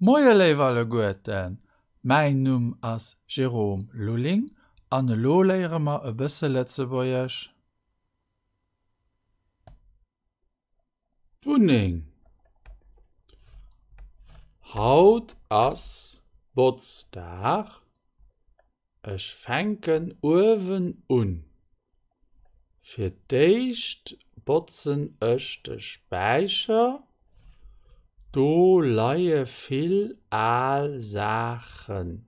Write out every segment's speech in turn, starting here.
Moie leiwale Gueten, mein Numm ass Jerome Lulling, an lo léiere ma e bësse Letzebäierch. Wuning. Haut ass Botsdag, ech fänken Uwen un. Fir d'éischt botzen ech de Speicher, do leie vill Sachen.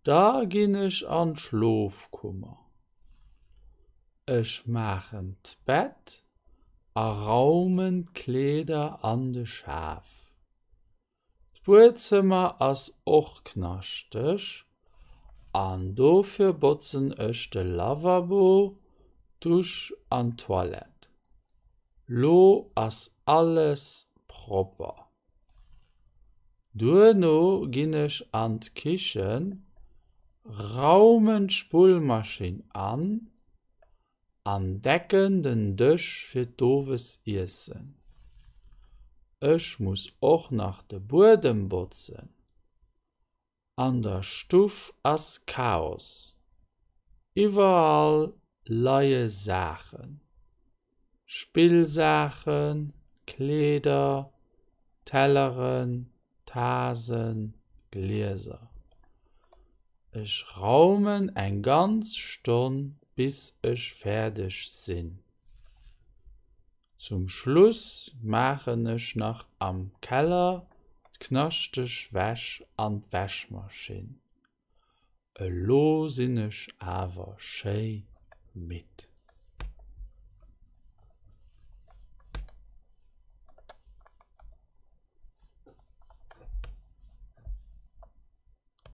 Da ginn ich an Schlofkummer. Ech machen d'Bett, a raumen Kleder an de Schaf. D'Buerzimmer ass och knachtech, an dofir botzen ech de Lavabo, Dusch an Toilette. Lo ass alles proper. Duerno ginn ich an d'Kichen, raumen Spulmaschin an decken den Dëch fir dowes Iessen. Ech muss och nach de Buerdem botzen. An der Stuf ass Chaos. Iwerall leie Sachen. Spillsachen, Kleder, Telleren, Tasen, Gläser. Ich raumen ein ganz Stunn, bis ich fertig sinn. Zum Schluss machen ich noch am Keller knachtech Wäsch an d'Wäschmaschin. Lo sinn ich awer schei mit.